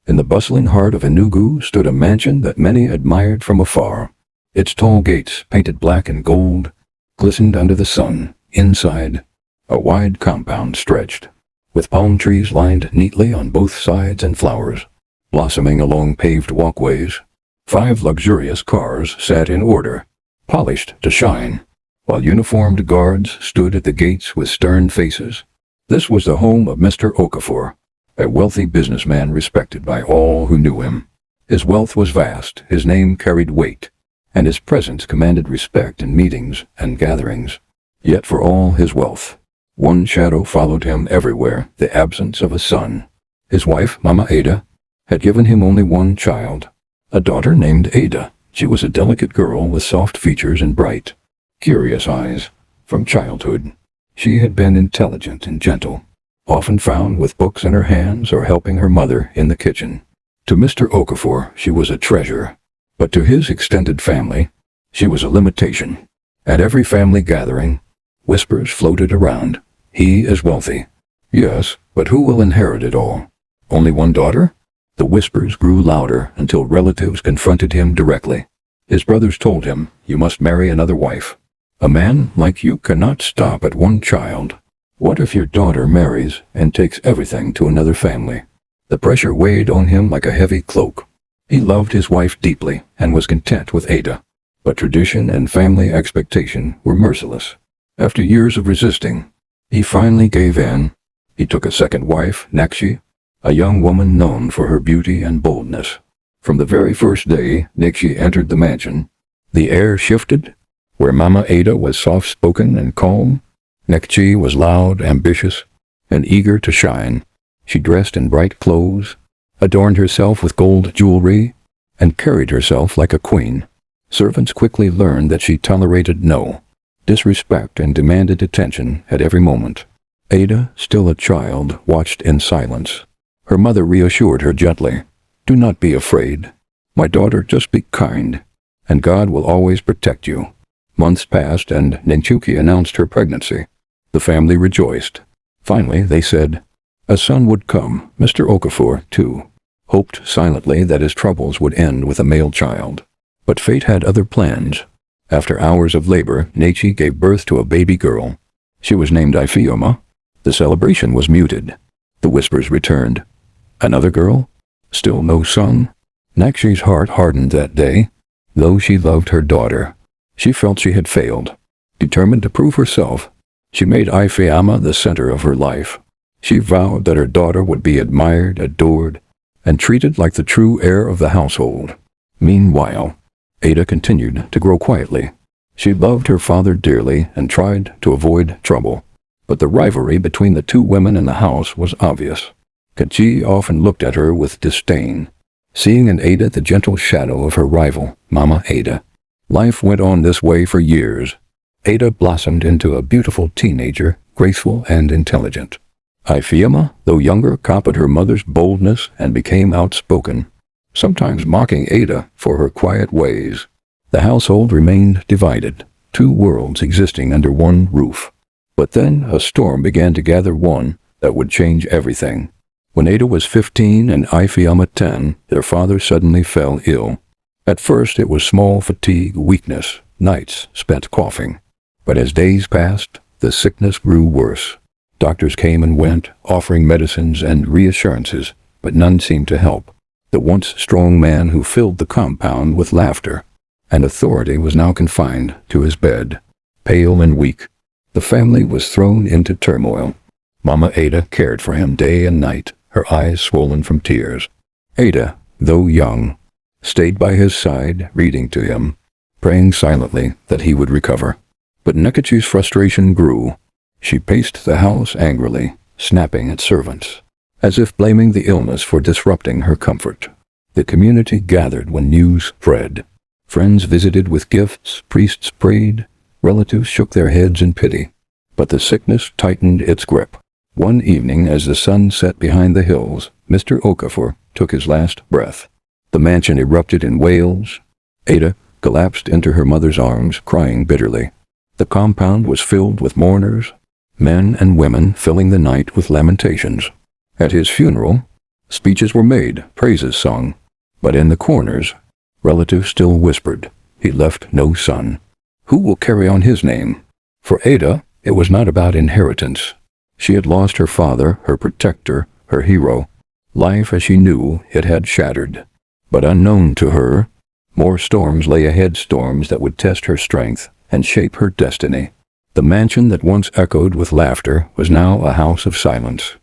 In the bustling heart of Enugu stood a mansion that many admired from afar. Its tall gates, painted black and gold, glistened under the sun. Inside, a wide compound stretched, with palm trees lined neatly on both sides and flowers blossoming along paved walkways. 5 luxurious cars sat in order, polished to shine, while uniformed guards stood at the gates with stern faces. This was the home of Mr. Okafor, a wealthy businessman respected by all who knew him. His wealth was vast, his name carried weight, and his presence commanded respect in meetings and gatherings. Yet for all his wealth, one shadow followed him everywhere: the absence of a son. His wife, Mama Ada, had given him only one child, a daughter named Ada. She was a delicate girl with soft features and bright, curious eyes. From childhood, she had been intelligent and gentle, often found with books in her hands or helping her mother in the kitchen. To Mr. Okafor, she was a treasure, but to his extended family, she was a limitation. At every family gathering, whispers floated around. He is wealthy. Yes, but who will inherit it all? Only one daughter? The whispers grew louder until relatives confronted him directly. His brothers told him, "You must marry another wife. A man like you cannot stop at one child. What if your daughter marries and takes everything to another family?" The pressure weighed on him like a heavy cloak. He loved his wife deeply and was content with Ada, but tradition and family expectation were merciless. After years of resisting, he finally gave in. He took a second wife, Nakshi, a young woman known for her beauty and boldness. From the very first day Nakshi entered the mansion, the air shifted. Where Mama Ada was soft-spoken and calm, Nakshi was loud, ambitious, and eager to shine. She dressed in bright clothes, adorned herself with gold jewelry, and carried herself like a queen. Servants quickly learned that she tolerated no disrespect and demanded attention at every moment. Ada, still a child, watched in silence. Her mother reassured her gently, "Do not be afraid. My daughter, just be kind, and God will always protect you." Months passed and Nenchuki announced her pregnancy. The family rejoiced. Finally, they said, a son would come. Mr. Okafor, too, hoped silently that his troubles would end with a male child. But fate had other plans. After hours of labor, Nechi gave birth to a baby girl. She was named Ifeoma. The celebration was muted. The whispers returned. Another girl? Still no son? Nakshi's heart hardened that day. Though she loved her daughter, she felt she had failed. Determined to prove herself, she made Ifeoma the center of her life. She vowed that her daughter would be admired, adored, and treated like the true heir of the household. Meanwhile, Ada continued to grow quietly. She loved her father dearly and tried to avoid trouble. But the rivalry between the two women in the house was obvious. Kachi often looked at her with disdain, seeing in Ada the gentle shadow of her rival, Mama Ada. Life went on this way for years. Ada blossomed into a beautiful teenager, graceful and intelligent. Ifeoma, though younger, copied her mother's boldness and became outspoken, sometimes mocking Ada for her quiet ways. The household remained divided, two worlds existing under one roof. But then a storm began to gather, one that would change everything. When Ada was 15 and Ifeoma 10, their father suddenly fell ill. At first it was small fatigue, weakness, nights spent coughing. But as days passed, the sickness grew worse. Doctors came and went, offering medicines and reassurances, but none seemed to help. The once strong man who filled the compound with laughter and authority was now confined to his bed, pale and weak. The family was thrown into turmoil. Mama Ada cared for him day and night, her eyes swollen from tears. Ada, though young, stayed by his side, reading to him, praying silently that he would recover. But Nekachi's frustration grew. She paced the house angrily, snapping at servants, as if blaming the illness for disrupting her comfort. The community gathered when news spread. Friends visited with gifts, priests prayed, relatives shook their heads in pity. But the sickness tightened its grip. One evening, as the sun set behind the hills, Mr. Okafor took his last breath. The mansion erupted in wails. Ada collapsed into her mother's arms, crying bitterly. The compound was filled with mourners, men and women filling the night with lamentations. At his funeral, Speeches were made, praises sung. But in the corners, relatives still whispered, he left no son. Who will carry on his name? For Ada, it was not about inheritance. She had lost her father, her protector, her hero. Life as she knew it had shattered. But unknown to her, more storms lay ahead, storms that would test her strength and shape her destiny. The mansion that once echoed with laughter was now a house of silence.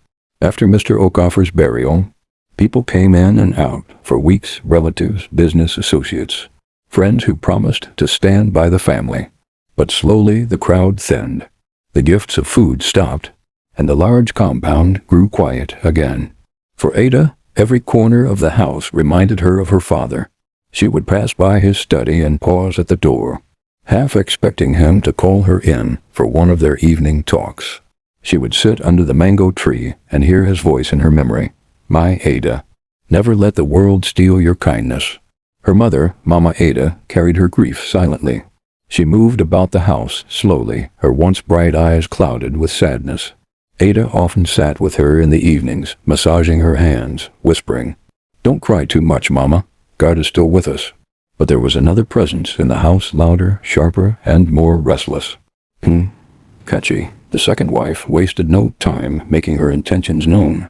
After Mr. Ockoffer's burial, people came in and out for weeks, relatives, business associates, friends who promised to stand by the family. But slowly the crowd thinned. The gifts of food stopped, and the large compound grew quiet again. For Ada, every corner of the house reminded her of her father. She would pass by his study and pause at the door, half expecting him to call her in for one of their evening talks. She would sit under the mango tree and hear his voice in her memory. My Ada, never let the world steal your kindness. Her mother, Mama Ada, carried her grief silently. She moved about the house slowly, her once bright eyes clouded with sadness. Ada often sat with her in the evenings, massaging her hands, whispering, Don't cry too much, Mama. God is still with us. But there was another presence in the house, louder, sharper, and more restless. Catchy, the second wife, wasted no time making her intentions known.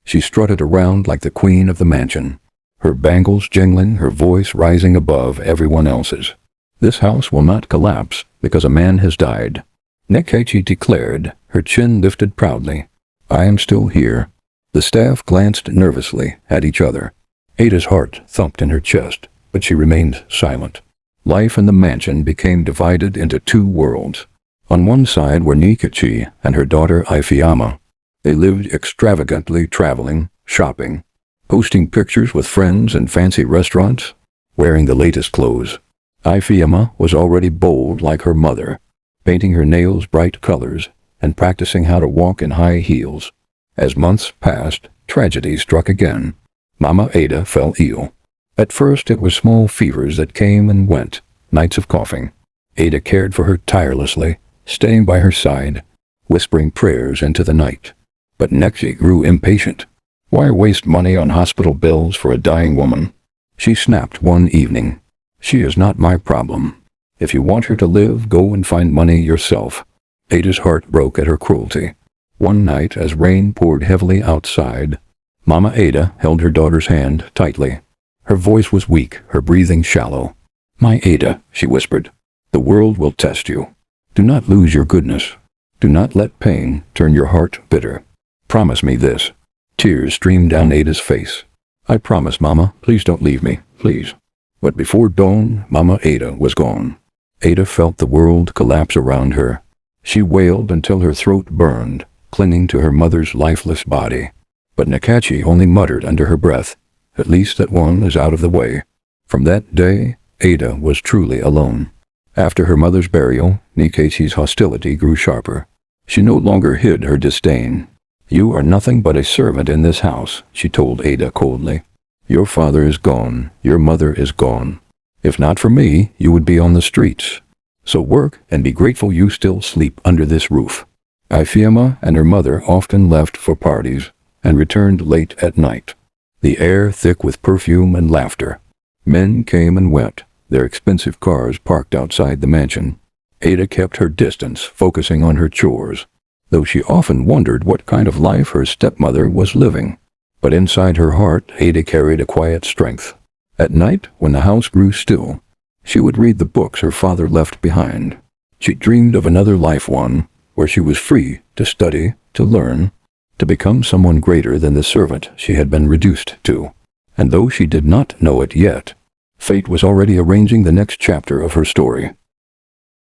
She strutted around like the queen of the mansion, her bangles jingling, her voice rising above everyone else's. This house will not collapse because a man has died. Nekechi declared, her chin lifted proudly. I am still here. The staff glanced nervously at each other. Ada's heart thumped in her chest, but she remained silent. Life in the mansion became divided into two worlds. On one side were Nekechi and her daughter Ifeoma. They lived extravagantly, traveling, shopping, posting pictures with friends in fancy restaurants, wearing the latest clothes. Ifeoma was already bold like her mother, painting her nails bright colors and practicing how to walk in high heels. As months passed, tragedy struck again. Mama Ada fell ill. At first it was small fevers that came and went, nights of coughing. Ada cared for her tirelessly, staying by her side, whispering prayers into the night. But Nekechi grew impatient. Why waste money on hospital bills for a dying woman? She snapped one evening. She is not my problem. If you want her to live, go and find money yourself. Ada's heart broke at her cruelty. One night, as rain poured heavily outside, Mama Ada held her daughter's hand tightly. Her voice was weak, her breathing shallow. My Ada, she whispered, the world will test you. Do not lose your goodness. Do not let pain turn your heart bitter. Promise me this. Tears streamed down Ada's face. I promise, Mama. Please don't leave me. Please. But before dawn, Mama Ada was gone. Ada felt the world collapse around her. She wailed until her throat burned, clinging to her mother's lifeless body. But Nekechi only muttered under her breath, At least that one is out of the way. From that day, Ada was truly alone. After her mother's burial, Nekechi's hostility grew sharper. She no longer hid her disdain. You are nothing but a servant in this house, she told Ada coldly. Your father is gone. Your mother is gone. If not for me, you would be on the streets. So work and be grateful you still sleep under this roof. Ifeoma and her mother often left for parties and returned late at night, the air thick with perfume and laughter. Men came and went, their expensive cars parked outside the mansion. Ada kept her distance, focusing on her chores, though she often wondered what kind of life her stepmother was living. But inside her heart, Ada carried a quiet strength. At night, when the house grew still, she would read the books her father left behind. She dreamed of another life, one where she was free to study, to learn, to become someone greater than the servant she had been reduced to. And though she did not know it yet, fate was already arranging the next chapter of her story.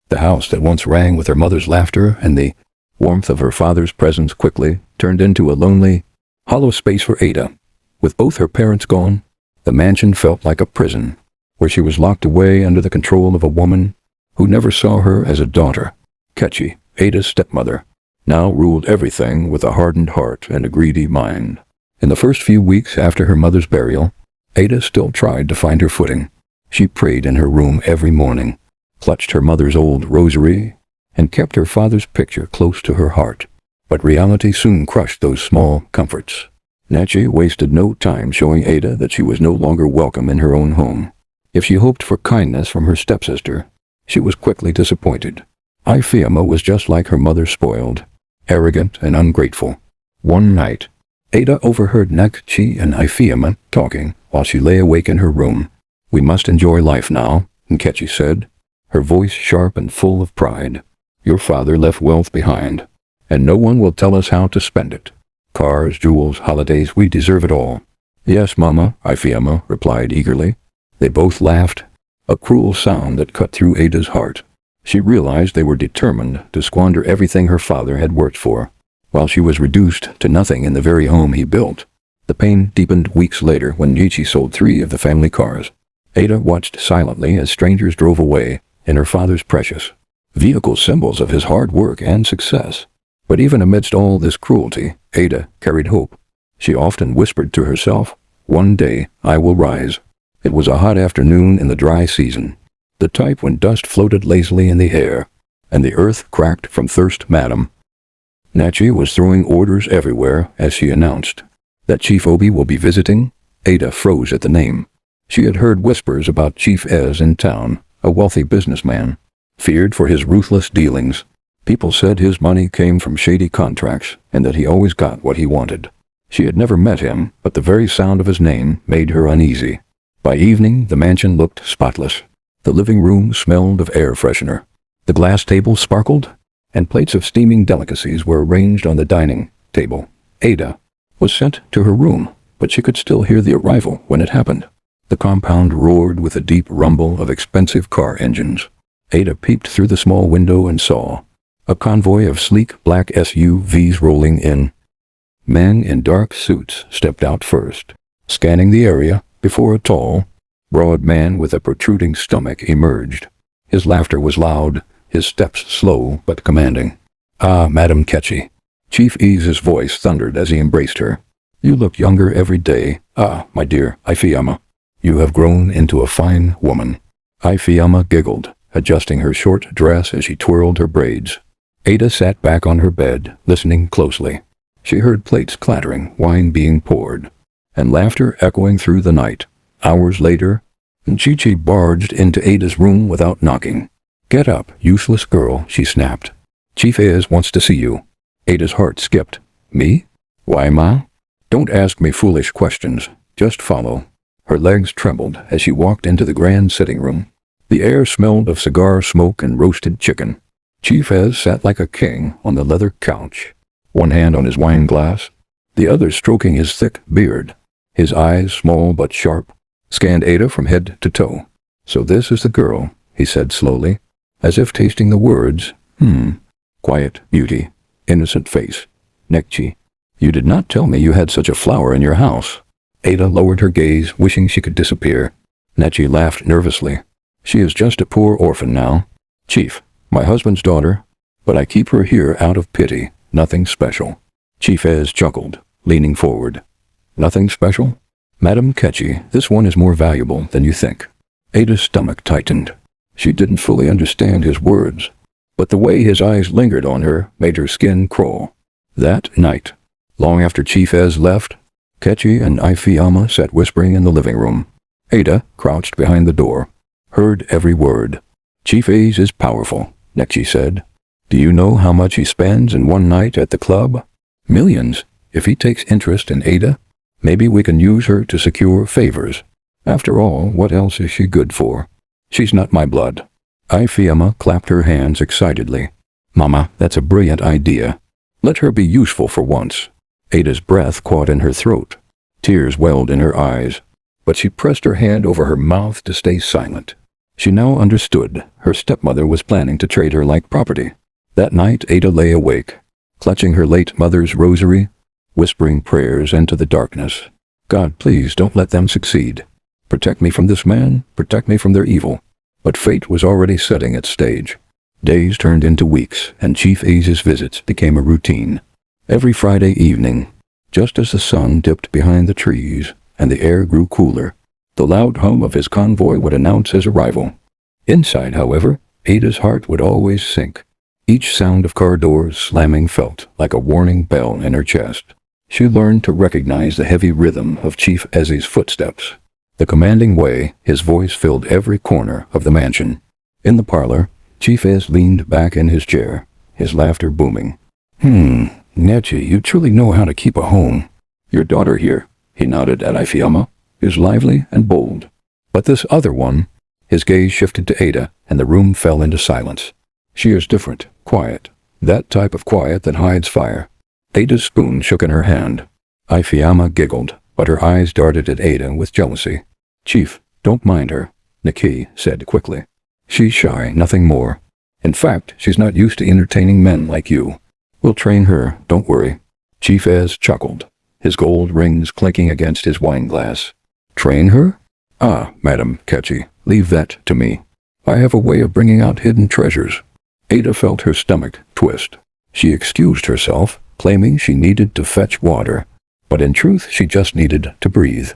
The house that once rang with her mother's laughter and the warmth of her father's presence quickly turned into a lonely, hollow space for Ada. With both her parents gone, the mansion felt like a prison, where she was locked away under the control of a woman who never saw her as a daughter. Catchy, Ada's stepmother, now ruled everything with a hardened heart and a greedy mind. In the first few weeks after her mother's burial, Ada still tried to find her footing. She prayed in her room every morning, clutched her mother's old rosary, and kept her father's picture close to her heart. But reality soon crushed those small comforts. Natchi wasted no time showing Ada that she was no longer welcome in her own home. If she hoped for kindness from her stepsister, she was quickly disappointed. Ifeoma was just like her mother, spoiled, arrogant, and ungrateful. One night, Ada overheard Natchi and Ifeoma talking while she lay awake in her room. "We must enjoy life now," Nkechi said, her voice sharp and full of pride. "Your father left wealth behind, and no one will tell us how to spend it. Cars, jewels, holidays, we deserve it all." "Yes, Mama," Ifeoma replied eagerly. They both laughed, a cruel sound that cut through Ada's heart. She realized they were determined to squander everything her father had worked for, while she was reduced to nothing in the very home he built. The pain deepened weeks later when Nkechi sold 3 of the family cars. Ada watched silently as strangers drove away in her father's precious vehicles, symbols of his hard work and success. But even amidst all this cruelty, Ada carried hope. She often whispered to herself, "One day I will rise." It was a hot afternoon in the dry season, the type when dust floated lazily in the air, and the earth cracked from thirst. Madam Natchi was throwing orders everywhere as she announced that Chief Obi will be visiting. Ada froze at the name. She had heard whispers about Chief Ez in town, a wealthy businessman, feared for his ruthless dealings. People said his money came from shady contracts and that he always got what he wanted. She had never met him, but the very sound of his name made her uneasy. By evening, the mansion looked spotless. The living room smelled of air freshener. The glass table sparkled, and plates of steaming delicacies were arranged on the dining table. Ada was sent to her room, but she could still hear the arrival when it happened. The compound roared with a deep rumble of expensive car engines. Ada peeped through the small window and saw a convoy of sleek black SUVs rolling in. Men in dark suits stepped out first, scanning the area before a tall, broad man with a protruding stomach emerged. His laughter was loud, his steps slow but commanding. "Ah, Madam Nkechi." Chief Ez's voice thundered as he embraced her. "You look younger every day. Ah, my dear Ifeoma. You have grown into a fine woman." Ifeoma giggled, adjusting her short dress as she twirled her braids. Ada sat back on her bed, listening closely. She heard plates clattering, wine being poured, and laughter echoing through the night. Hours later, Nkechi barged into Ada's room without knocking. "Get up, useless girl," she snapped. "Chief Ez wants to see you." Ada's heart skipped. "Me? Why, Ma?" "Don't ask me foolish questions. Just follow." Her legs trembled as she walked into the grand sitting room. The air smelled of cigar smoke and roasted chicken. Chief Ez sat like a king on the leather couch, one hand on his wine glass, the other stroking his thick beard. His eyes, small but sharp, scanned Ada from head to toe. "So this is the girl," he said slowly, as if tasting the words. Quiet beauty, innocent face. Nkechi, you did not tell me you had such a flower in your house." Ada lowered her gaze, wishing she could disappear. Nkechi laughed nervously. "She is just a poor orphan now. Chief, my husband's daughter, but I keep her here out of pity. Nothing special." Chief Ez chuckled, leaning forward. "Nothing special? Madam Nkechi, this one is more valuable than you think." Ada's stomach tightened. She didn't fully understand his words, but the way his eyes lingered on her made her skin crawl. That night, long after Chief Ez left, Nkechi and Ifeoma sat whispering in the living room. Ada, crouched behind the door, heard every word. "Chief Ez is powerful," Nkechi said. "Do you know how much he spends in one night at the club? Millions. If he takes interest in Ada, maybe we can use her to secure favors. After all, what else is she good for? She's not my blood." Ifeoma clapped her hands excitedly. "Mama, that's a brilliant idea. Let her be useful for once." Ada's breath caught in her throat. Tears welled in her eyes, but she pressed her hand over her mouth to stay silent. She now understood her stepmother was planning to trade her like property. That night Ada lay awake, clutching her late mother's rosary, whispering prayers into the darkness. "God, please don't let them succeed. Protect me from this man, protect me from their evil." But fate was already setting its stage. Days turned into weeks, and Chief Ez's visits became a routine. Every Friday evening, just as the sun dipped behind the trees and the air grew cooler, the loud hum of his convoy would announce his arrival. Inside, however, Ada's heart would always sink. Each sound of car doors slamming felt like a warning bell in her chest. She learned to recognize the heavy rhythm of Chief Ezzy's footsteps, the commanding way his voice filled every corner of the mansion. In the parlor, Chief Ez leaned back in his chair, his laughter booming. Nechi, you truly know how to keep a home. Your daughter here, he nodded at Ifeoma, is lively and bold. But this other one, his gaze shifted to Ada, and the room fell into silence. She is different, quiet. That type of quiet that hides fire. Ada's spoon shook in her hand. Ifeoma giggled, but her eyes darted at Ada with jealousy. Chief, don't mind her, Niki said quickly. She's shy, nothing more. In fact, she's not used to entertaining men like you. We'll train her, don't worry. Chief Ez chuckled, his gold rings clinking against his wine glass. Train her? Ah, Madam Ketchy, leave that to me. I have a way of bringing out hidden treasures. Ada felt her stomach twist. She excused herself, claiming she needed to fetch water, but in truth she just needed to breathe.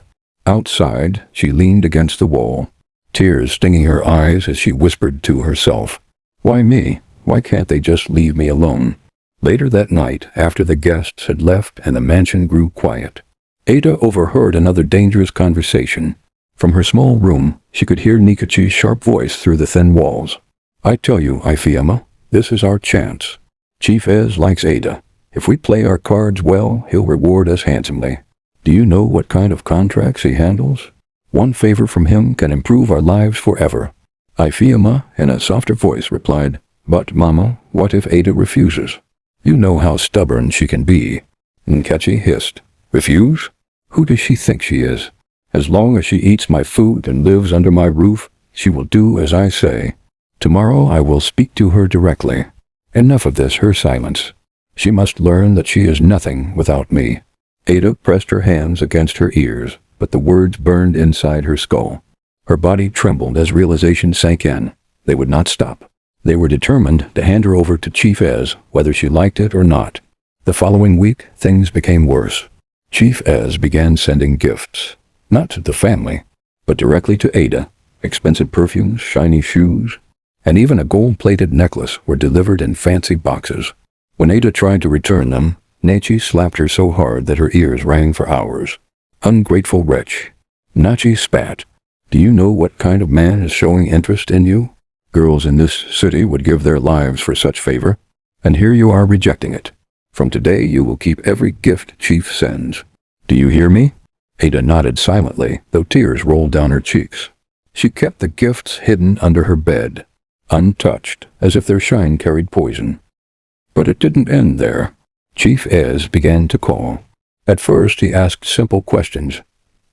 Outside, she leaned against the wall, tears stinging her eyes as she whispered to herself, "Why me? Why can't they just leave me alone?" Later that night, after the guests had left and the mansion grew quiet, Ada overheard another dangerous conversation. From her small room, she could hear Nikachi's sharp voice through the thin walls. "I tell you, Ifeoma, this is our chance. Chief Ez likes Ada. If we play our cards well, he'll reward us handsomely. Do you know what kind of contracts he handles? One favor from him can improve our lives forever." Ifeoma, in a softer voice, replied, "But, Mama, what if Ada refuses? You know how stubborn she can be." Nkechi hissed. "Refuse? Who does she think she is? As long as she eats my food and lives under my roof, she will do as I say. Tomorrow I will speak to her directly. Enough of this, her silence. She must learn that she is nothing without me." Ada pressed her hands against her ears, but the words burned inside her skull. Her body trembled as realization sank in. They would not stop. They were determined to hand her over to Chief Ez, whether she liked it or not. The following week, things became worse. Chief Ez began sending gifts, not to the family, but directly to Ada. Expensive perfumes, shiny shoes, and even a gold-plated necklace were delivered in fancy boxes. When Ada tried to return them, Nechi slapped her so hard that her ears rang for hours. "Ungrateful wretch." Nachi spat. "Do you know what kind of man is showing interest in you? Girls in this city would give their lives for such favor, and here you are rejecting it. From today you will keep every gift Chief sends. Do you hear me?" Ada nodded silently, though tears rolled down her cheeks. She kept the gifts hidden under her bed, untouched, as if their shine carried poison. But it didn't end there. Chief Ez began to call. At first he asked simple questions.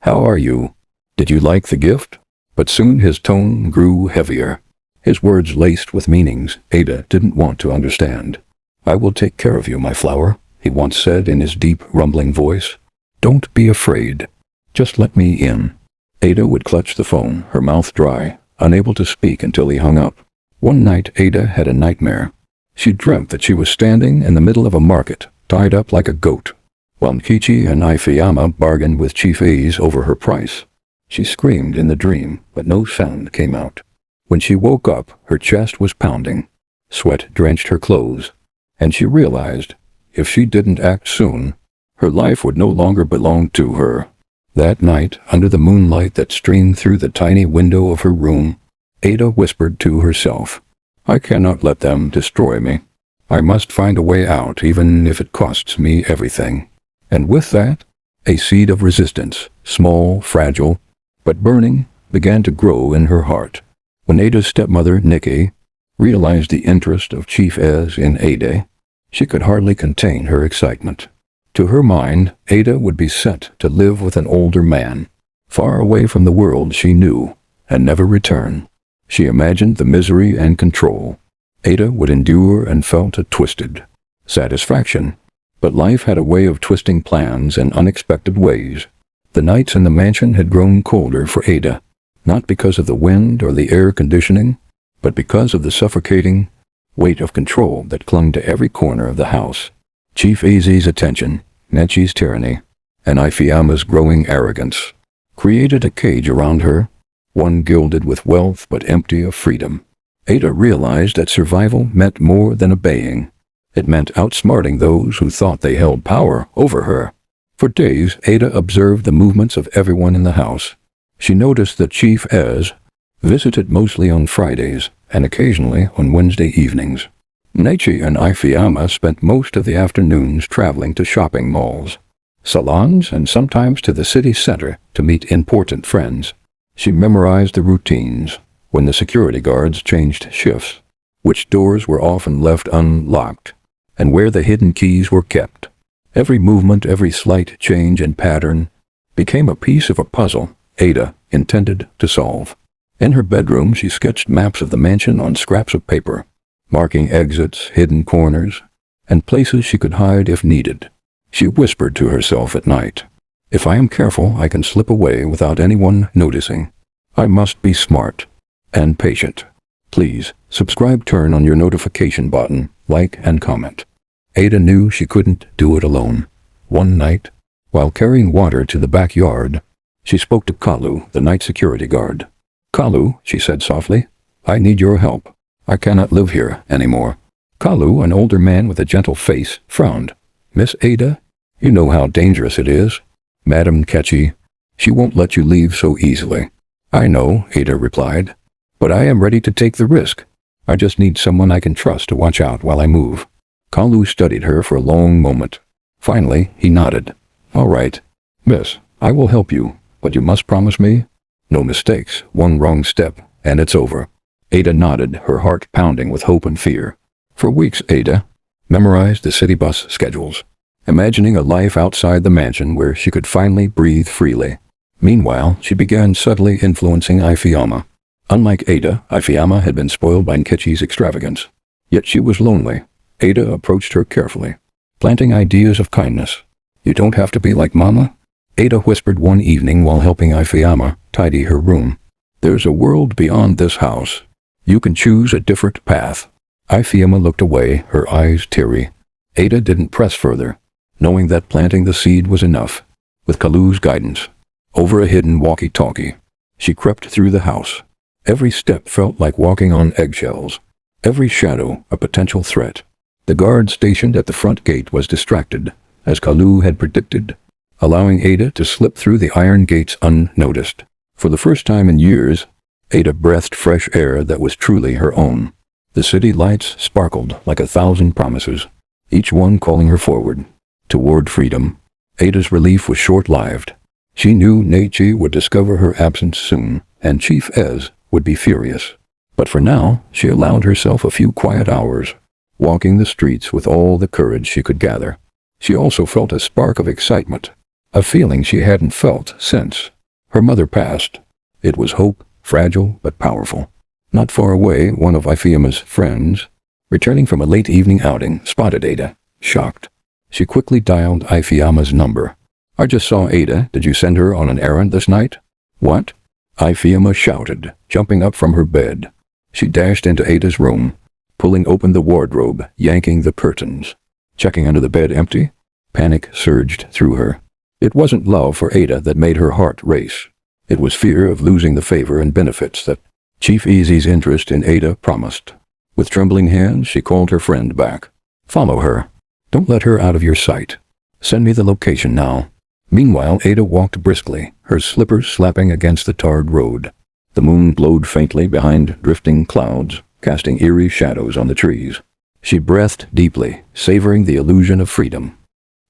"How are you? Did you like the gift?" But soon his tone grew heavier, his words laced with meanings Ada didn't want to understand. "I will take care of you, my flower," he once said in his deep, rumbling voice. "Don't be afraid. Just let me in." Ada would clutch the phone, her mouth dry, unable to speak until he hung up. One night Ada had a nightmare. She dreamt that she was standing in the middle of a market, tied up like a goat, while Nkichi and Ifeoma bargained with Chief Ez over her price. She screamed in the dream, but no sound came out. When she woke up, her chest was pounding. Sweat drenched her clothes, and she realized, if she didn't act soon, her life would no longer belong to her. That night, under the moonlight that streamed through the tiny window of her room, Ada whispered to herself, "I cannot let them destroy me. I must find a way out, even if it costs me everything." And with that, a seed of resistance, small, fragile, but burning, began to grow in her heart. When Ada's stepmother, Nikki, realized the interest of Chief Ez in Ada, she could hardly contain her excitement. To her mind, Ada would be sent to live with an older man, far away from the world she knew, and never return. She imagined the misery and control Ada would endure and felt a twisted satisfaction. But life had a way of twisting plans in unexpected ways. The nights in the mansion had grown colder for Ada, not because of the wind or the air conditioning, but because of the suffocating weight of control that clung to every corner of the house. Chief Ez's attention, Nechi's tyranny, and Ifeoma's growing arrogance created a cage around her, one gilded with wealth but empty of freedom. Ada realized that survival meant more than obeying. It meant outsmarting those who thought they held power over her. For days, Ada observed the movements of everyone in the house. She noticed that Chief Ez visited mostly on Fridays and occasionally on Wednesday evenings. Nechi and Ifeama spent most of the afternoons traveling to shopping malls, salons, and sometimes to the city center to meet important friends. She memorized the routines when the security guards changed shifts, which doors were often left unlocked, and where the hidden keys were kept. Every movement, every slight change in pattern became a piece of a puzzle Ada intended to solve. In her bedroom, she sketched maps of the mansion on scraps of paper, marking exits, hidden corners, and places she could hide if needed. She whispered to herself at night, "If I am careful, I can slip away without anyone noticing. I must be smart and patient." Please subscribe, turn on your notification button, like and comment. Ada knew she couldn't do it alone. One night, while carrying water to the backyard, she spoke to Kalu, the night security guard. "Kalu," she said softly, "I need your help. I cannot live here anymore." Kalu, an older man with a gentle face, frowned. "Miss Ada, you know how dangerous it is. Madam Ketchy, she won't let you leave so easily." "I know," Ada replied, "but I am ready to take the risk. I just need someone I can trust to watch out while I move." Kalu studied her for a long moment. Finally, he nodded. "All right, miss, I will help you, but you must promise me no mistakes. One wrong step, and it's over." Ada nodded, her heart pounding with hope and fear. For weeks, Ada memorized the city bus schedules, imagining a life outside the mansion where she could finally breathe freely. Meanwhile, she began subtly influencing Ifeama. Unlike Ada, Ifeama had been spoiled by Nkechi's extravagance. Yet she was lonely. Ada approached her carefully, planting ideas of kindness. "You don't have to be like Mama," Ada whispered one evening while helping Ifeama tidy her room. "There's a world beyond this house. You can choose a different path." Ifeama looked away, her eyes teary. Ada didn't press further, knowing that planting the seed was enough. With Kalu's guidance, over a hidden walkie-talkie, she crept through the house. Every step felt like walking on eggshells, every shadow a potential threat. The guard stationed at the front gate was distracted, as Kalu had predicted, allowing Ada to slip through the iron gates unnoticed. For the first time in years, Ada breathed fresh air that was truly her own. The city lights sparkled like 1,000 promises, each one calling her forward, toward freedom. Ada's relief was short-lived. She knew Nechi would discover her absence soon, and Chief Ez would be furious. But for now, she allowed herself a few quiet hours, walking the streets with all the courage she could gather. She also felt a spark of excitement, a feeling she hadn't felt since her mother passed. It was hope, fragile but powerful. Not far away, one of Ifeama's friends, returning from a late evening outing, spotted Ada, shocked. She quickly dialed Ifeama's number. "I just saw Ada. Did you send her on an errand this night?" "What?" Ifeama shouted, jumping up from her bed. She dashed into Ada's room, pulling open the wardrobe, yanking the curtains. Checking under the bed empty, panic surged through her. It wasn't love for Ada that made her heart race. It was fear of losing the favor and benefits that Chief Easy's interest in Ada promised. With trembling hands, she called her friend back. "Follow her. Don't let her out of your sight. Send me the location now." Meanwhile, Ada walked briskly, her slippers slapping against the tarred road. The moon glowed faintly behind drifting clouds, casting eerie shadows on the trees. She breathed deeply, savoring the illusion of freedom.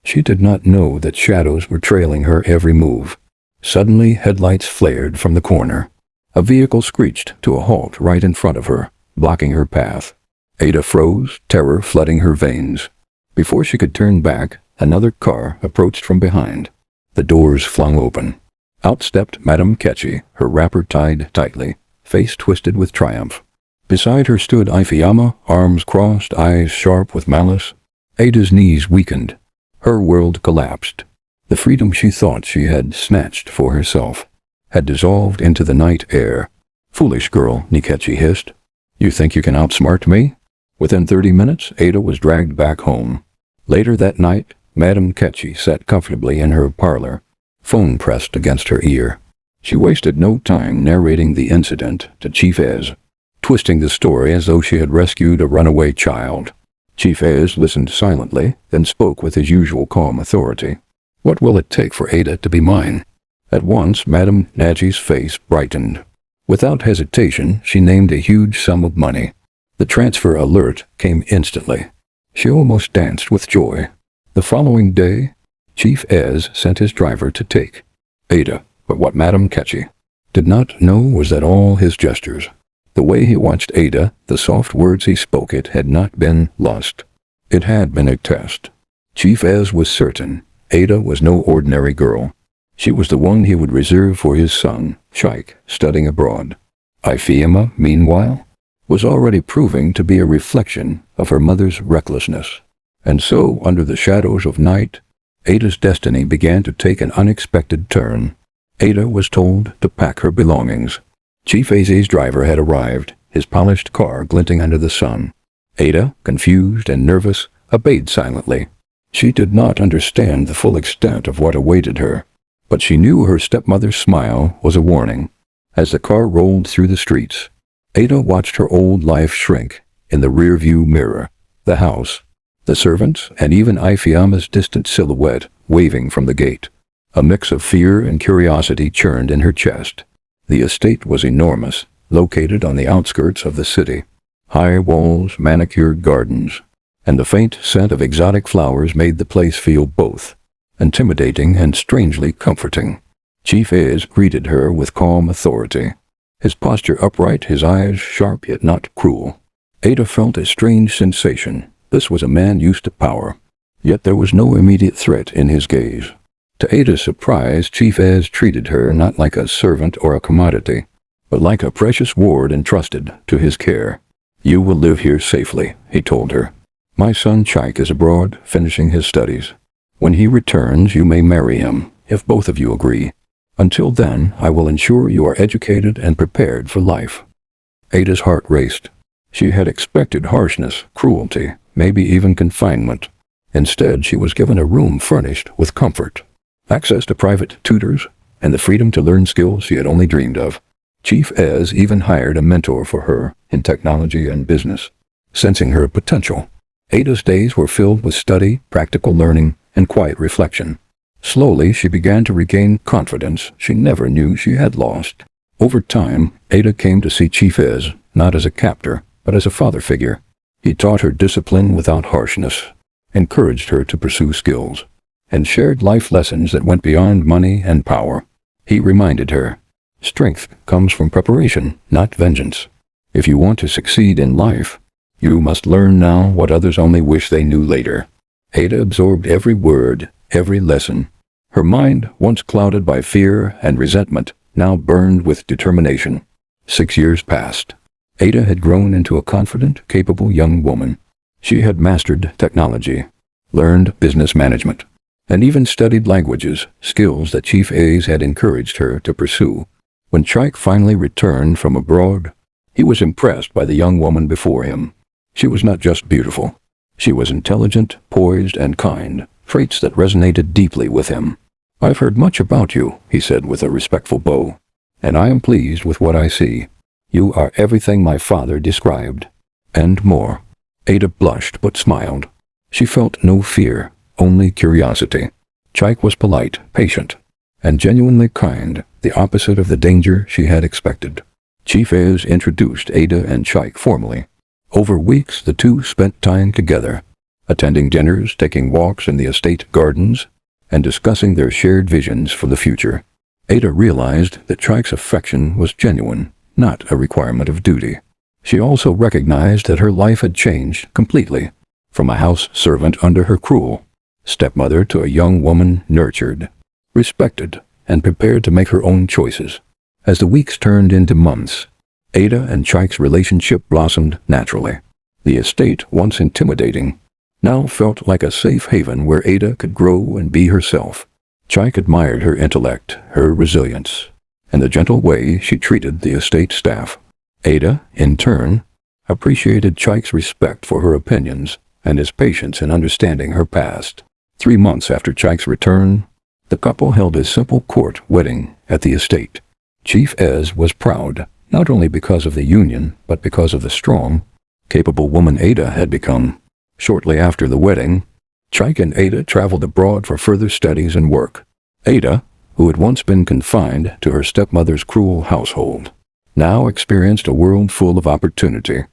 She did not know that shadows were trailing her every move. Suddenly, headlights flared from the corner. A vehicle screeched to a halt right in front of her, blocking her path. Ada froze, terror flooding her veins. Before she could turn back, another car approached from behind. The doors flung open. Out stepped Madame Ketchy, her wrapper tied tightly, face twisted with triumph. Beside her stood Ifeama, arms crossed, eyes sharp with malice. Ada's knees weakened. Her world collapsed. The freedom she thought she had snatched for herself had dissolved into the night air. "Foolish girl," Nkechi hissed. "You think you can outsmart me?" Within 30 minutes, Ada was dragged back home. Later that night, Madame Ketchy sat comfortably in her parlor, phone pressed against her ear. She wasted no time narrating the incident to Chief Ez, twisting the story as though she had rescued a runaway child. Chief Ez listened silently, then spoke with his usual calm authority. What will it take for Ada to be mine? At once, Madame Nagi's face brightened. Without hesitation, she named a huge sum of money. The transfer alert came instantly. She almost danced with joy. The following day, Chief Ez sent his driver to take Ada, but what Madame Ketchy did not know was that all his gestures, the way he watched Ada, the soft words he spoke, it had not been lust. It had been a test. Chief Ez was certain Ada was no ordinary girl. She was the one he would reserve for his son, Shaik, studying abroad. Ifeoma, meanwhile, was already proving to be a reflection of her mother's recklessness. And so, under the shadows of night, Ada's destiny began to take an unexpected turn. Ada was told to pack her belongings. Chief Ez's driver had arrived, his polished car glinting under the sun. Ada, confused and nervous, obeyed silently. She did not understand the full extent of what awaited her, but she knew her stepmother's smile was a warning. As the car rolled through the streets, Ada watched her old life shrink in the rearview mirror, the house, the servants, and even Ifeoma's distant silhouette waving from the gate. A mix of fear and curiosity churned in her chest. The estate was enormous, located on the outskirts of the city. High walls, manicured gardens, and the faint scent of exotic flowers made the place feel both intimidating and strangely comforting. Chief Ez greeted her with calm authority, his posture upright, his eyes sharp yet not cruel. Ada felt a strange sensation. This was a man used to power, yet there was no immediate threat in his gaze. To Ada's surprise, Chief Ez treated her not like a servant or a commodity, but like a precious ward entrusted to his care. "You will live here safely," he told her. "My son Shaik is abroad, finishing his studies. When he returns, you may marry him, if both of you agree. Until then, I will ensure you are educated and prepared for life." Ada's heart raced. She had expected harshness, cruelty, maybe even confinement. Instead, she was given a room furnished with comfort, access to private tutors, and the freedom to learn skills she had only dreamed of. Chief Ez even hired a mentor for her in technology and business, sensing her potential. Ada's days were filled with study, practical learning, and quiet reflection. Slowly, she began to regain confidence she never knew she had lost. Over time, Ada came to see Chief Ez not as a captor, but as a father figure. He taught her discipline without harshness, encouraged her to pursue skills, and shared life lessons that went beyond money and power. He reminded her, strength comes from preparation, not vengeance. If you want to succeed in life, you must learn now what others only wish they knew later. Ada absorbed every word, every lesson. Her mind, once clouded by fear and resentment, now burned with determination. 6 years passed. Ada had grown into a confident, capable young woman. She had mastered technology, learned business management, and even studied languages, skills that Chief Ez had encouraged her to pursue. When Shaik finally returned from abroad, he was impressed by the young woman before him. She was not just beautiful. She was intelligent, poised, and kind, traits that resonated deeply with him. "I've heard much about you," he said with a respectful bow, "and I am pleased with what I see. You are everything my father described, and more." Ada blushed but smiled. She felt no fear, only curiosity. Shaik was polite, patient, and genuinely kind, the opposite of the danger she had expected. Chief Ez introduced Ada and Shaik formally. Over weeks, the two spent time together, attending dinners, taking walks in the estate gardens, and discussing their shared visions for the future. Ada realized that Shaik's affection was genuine, not a requirement of duty. She also recognized that her life had changed completely, from a house servant under her cruel stepmother to a young woman nurtured, respected, and prepared to make her own choices. As the weeks turned into months, Ada and Shaik's relationship blossomed naturally. The estate, once intimidating, now felt like a safe haven where Ada could grow and be herself. Shaik admired her intellect, her resilience, and the gentle way she treated the estate staff. Ada, in turn, appreciated Shaik's respect for her opinions and his patience in understanding her past. 3 months after Shaik's return, the couple held a simple court wedding at the estate. Chief Ez was proud, not only because of the union, but because of the strong, capable woman Ada had become. Shortly after the wedding, Chike and Ada traveled abroad for further studies and work. Ada, who had once been confined to her stepmother's cruel household, now experienced a world full of opportunity.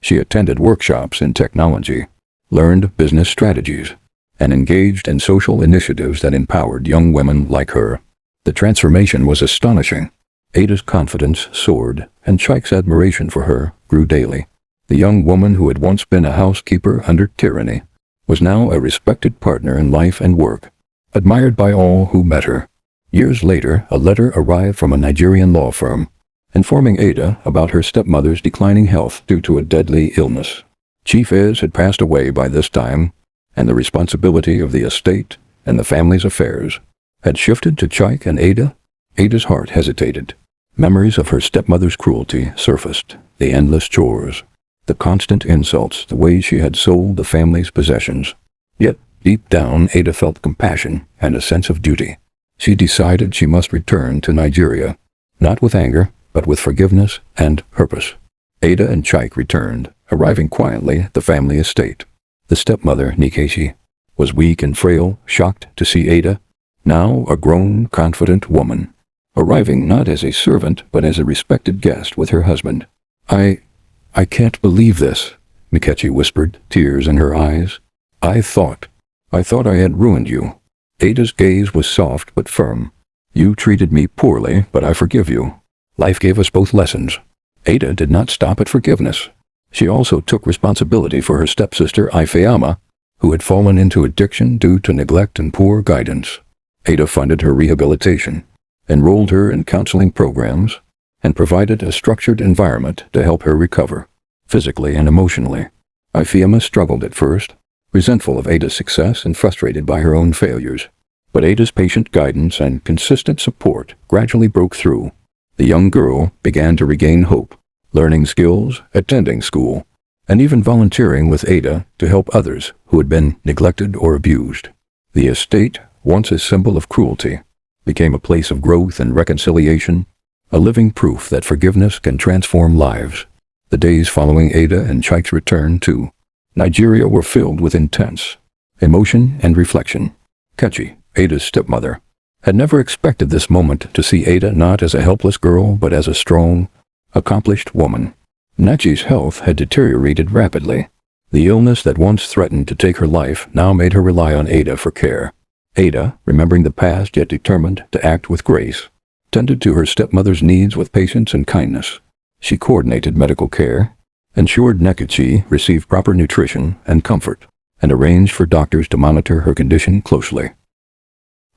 She attended workshops in technology, learned business strategies, and engaged in social initiatives that empowered young women like her. The transformation was astonishing. Ada's confidence soared, and Chike's admiration for her grew daily. The young woman who had once been a housekeeper under tyranny was now a respected partner in life and work, admired by all who met her. Years later, a letter arrived from a Nigerian law firm, informing Ada about her stepmother's declining health due to a deadly illness. Chief Ez had passed away by this time, and the responsibility of the estate and the family's affairs had shifted to Chike and Ada. Ada's heart hesitated. Memories of her stepmother's cruelty surfaced, the endless chores, the constant insults, the way she had sold the family's possessions. Yet, deep down, Ada felt compassion and a sense of duty. She decided she must return to Nigeria, not with anger, but with forgiveness and purpose. Ada and Chike returned, arriving quietly at the family estate. The stepmother, Nkechi, was weak and frail, shocked to see Ada, now a grown, confident woman, arriving not as a servant but as a respected guest with her husband. I can't believe this, Nkechi whispered, tears in her eyes. I thought I had ruined you. Ada's gaze was soft but firm. You treated me poorly, but I forgive you. Life gave us both lessons. Ada did not stop at forgiveness. She also took responsibility for her stepsister Ifeoma, who had fallen into addiction due to neglect and poor guidance. Ada funded her rehabilitation, enrolled her in counseling programs, and provided a structured environment to help her recover, physically and emotionally. Ifeoma struggled at first, resentful of Ada's success and frustrated by her own failures. But Ada's patient guidance and consistent support gradually broke through. The young girl began to regain hope, learning skills, attending school, and even volunteering with Ada to help others who had been neglected or abused. The estate, once a symbol of cruelty, became a place of growth and reconciliation, a living proof that forgiveness can transform lives. The days following Ada and Chike's return to Nigeria were filled with intense emotion and reflection. Nkechi, Ada's stepmother, had never expected this moment to see Ada not as a helpless girl but as a strong, accomplished woman. Nkechi's health had deteriorated rapidly. The illness that once threatened to take her life now made her rely on Ada for care. Ada, remembering the past yet determined to act with grace, tended to her stepmother's needs with patience and kindness. She coordinated medical care, ensured Nkechi received proper nutrition and comfort, and arranged for doctors to monitor her condition closely.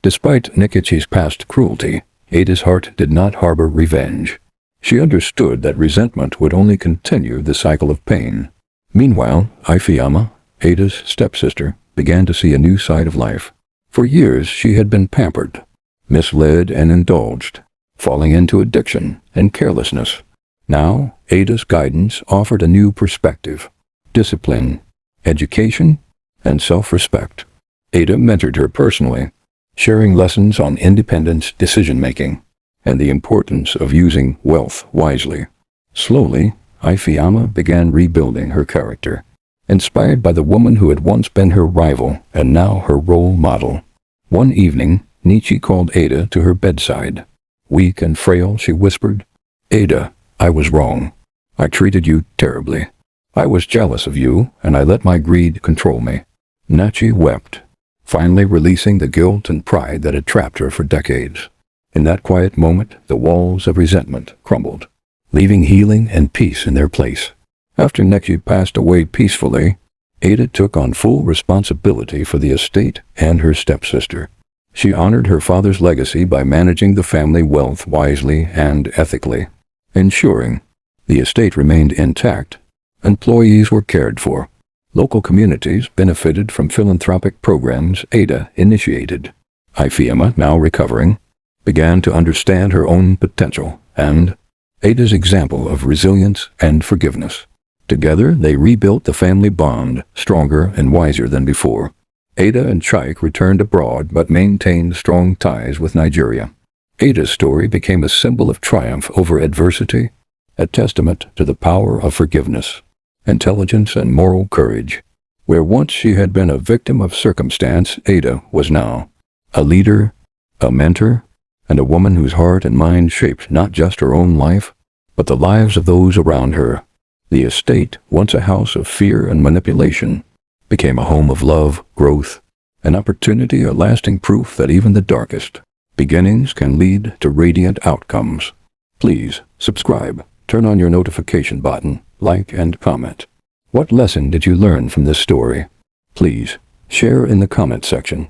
Despite Nkechi's past cruelty, Ada's heart did not harbor revenge. She understood that resentment would only continue the cycle of pain. Meanwhile, Ifeoma, Ada's stepsister, began to see a new side of life. For years she had been pampered, misled and indulged, falling into addiction and carelessness. Now, Ada's guidance offered a new perspective: discipline, education, and self-respect. Ada mentored her personally, sharing lessons on independent decision-making and the importance of using wealth wisely. Slowly, Ifeoma began rebuilding her character, inspired by the woman who had once been her rival and now her role model. One evening, Nkechi called Ada to her bedside. Weak and frail, she whispered, "Ada, I was wrong. I treated you terribly. I was jealous of you, and I let my greed control me." Nkechi wept, finally releasing the guilt and pride that had trapped her for decades. In that quiet moment, the walls of resentment crumbled, leaving healing and peace in their place. After Nkechi passed away peacefully, Ada took on full responsibility for the estate and her stepsister. She honored her father's legacy by managing the family wealth wisely and ethically, ensuring the estate remained intact. Employees were cared for. Local communities benefited from philanthropic programs Ada initiated. Ifeoma, now recovering, began to understand her own potential and Ada's example of resilience and forgiveness. Together, they rebuilt the family bond, stronger and wiser than before. Ada and Chike returned abroad but maintained strong ties with Nigeria. Ada's story became a symbol of triumph over adversity, a testament to the power of forgiveness, intelligence, and moral courage. Where once she had been a victim of circumstance, Ada was now a leader, a mentor, and a woman whose heart and mind shaped not just her own life, but the lives of those around her. The estate, once a house of fear and manipulation, became a home of love, growth, an opportunity, a lasting proof that even the darkest beginnings can lead to radiant outcomes. Please subscribe, turn on your notification button, like and comment. What lesson did you learn from this story? Please share in the comment section.